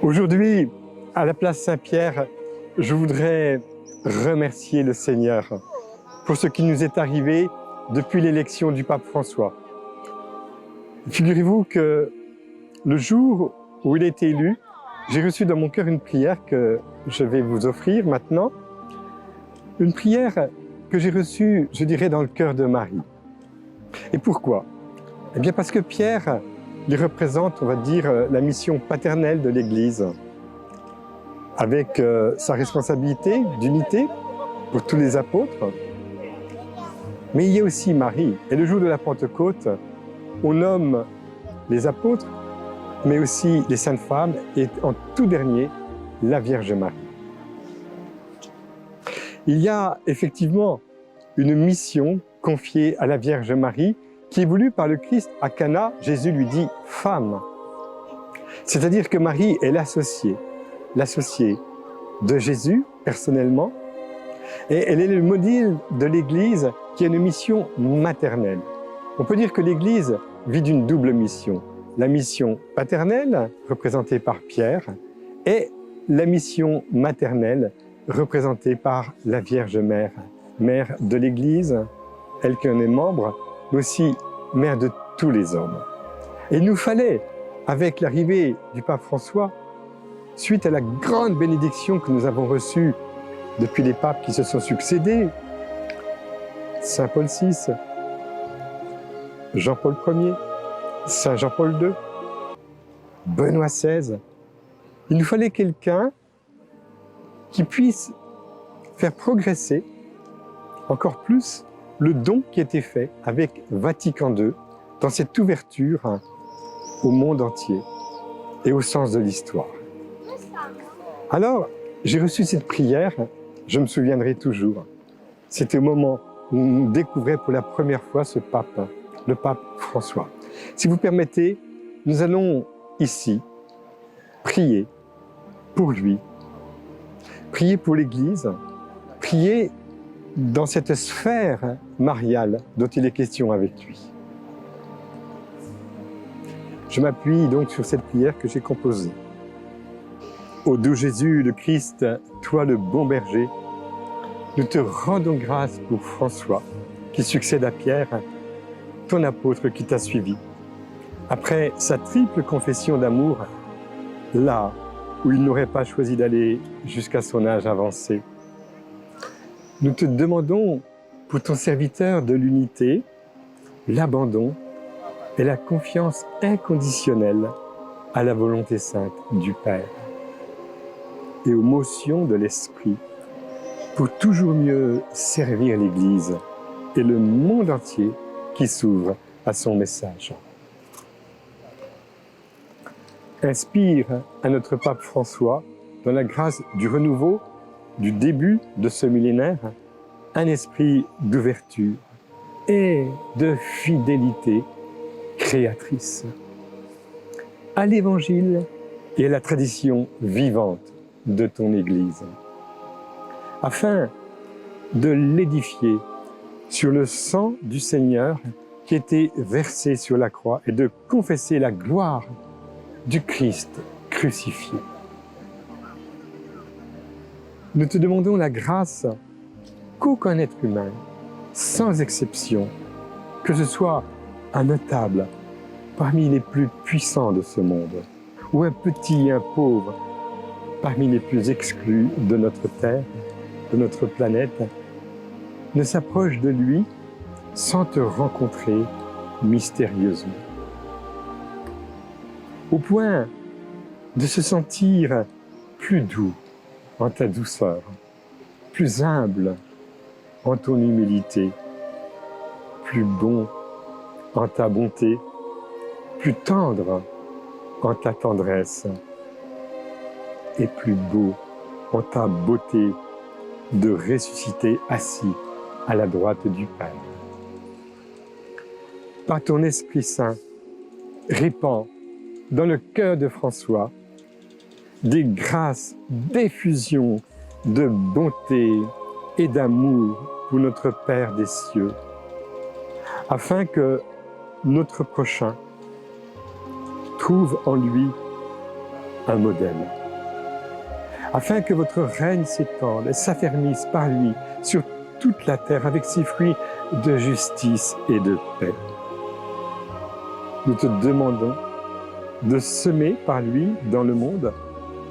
Aujourd'hui, à la place Saint-Pierre, je voudrais remercier le Seigneur pour ce qui nous est arrivé depuis l'élection du pape François. Figurez-vous que le jour où il a été élu, j'ai reçu dans mon cœur une prière que je vais vous offrir maintenant. Une prière que j'ai reçue, je dirais, dans le cœur de Marie. Et pourquoi? Eh bien parce que Pierre, il représente, on va dire, la mission paternelle de l'Église, avec sa responsabilité d'unité pour tous les apôtres. Mais il y a aussi Marie. Et le jour de la Pentecôte, on nomme les apôtres, mais aussi les saintes femmes, et en tout dernier, la Vierge Marie. Il y a effectivement une mission confiée à la Vierge Marie qui est voulue par le Christ. À Cana, Jésus lui dit « femme ». C'est-à-dire que Marie est l'associée de Jésus personnellement, et elle est le modèle de l'Église qui a une mission maternelle. On peut dire que l'Église vit d'une double mission. La mission paternelle, représentée par Pierre, et la mission maternelle, représentée par la Vierge Mère, mère de l'Église, elle qui en est membre, mais aussi mère de tous les hommes. Et il nous fallait, avec l'arrivée du pape François, suite à la grande bénédiction que nous avons reçue depuis les papes qui se sont succédés, Saint Paul VI, Jean-Paul Ier, Saint Jean-Paul II, Benoît XVI, il nous fallait quelqu'un qui puisse faire progresser encore plus le don qui était fait avec Vatican II dans cette ouverture au monde entier et au sens de l'histoire. Alors, j'ai reçu cette prière, je me souviendrai toujours. C'était au moment où on découvrait pour la première fois ce pape, le pape François. Si vous permettez, nous allons ici prier pour lui, prier pour l'Église, prier dans cette sphère mariale dont il est question avec lui. Je m'appuie donc sur cette prière que j'ai composée. Ô doux Jésus, le Christ, toi le bon berger, nous te rendons grâce pour François, qui succède à Pierre, ton apôtre qui t'a suivi. Après sa triple confession d'amour, là où il n'aurait pas choisi d'aller jusqu'à son âge avancé. Nous te demandons pour ton serviteur de l'unité, l'abandon et la confiance inconditionnelle à la volonté sainte du Père et aux motions de l'Esprit pour toujours mieux servir l'Église et le monde entier qui s'ouvre à son message. Inspire à notre pape François, dans la grâce du renouveau, du début de ce millénaire, un esprit d'ouverture et de fidélité créatrice à l'Évangile et à la tradition vivante de ton Église, afin de l'édifier sur le sang du Seigneur qui était versé sur la croix et de confesser la gloire du Christ crucifié. Nous te demandons la grâce qu'aucun être humain, sans exception, que ce soit un notable parmi les plus puissants de ce monde, ou un petit, un pauvre, parmi les plus exclus de notre terre, de notre planète, ne s'approche de lui sans te rencontrer mystérieusement. Au point de se sentir plus doux en ta douceur, plus humble en ton humilité, plus bon en ta bonté, plus tendre en ta tendresse et plus beau en ta beauté de ressusciter assis à la droite du Père. Par ton Esprit Saint, répands dans le cœur de François des grâces d'effusion, de bonté et d'amour pour notre Père des cieux, afin que notre prochain trouve en lui un modèle, afin que votre règne s'étende et s'affermisse par lui sur toute la terre avec ses fruits de justice et de paix. Nous te demandons de semer par lui dans le monde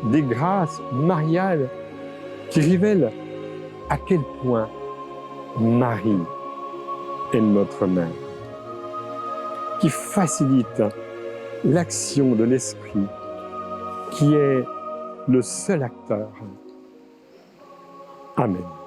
des grâces mariales qui révèlent à quel point Marie est notre mère, qui facilite l'action de l'Esprit, qui est le seul acteur. Amen.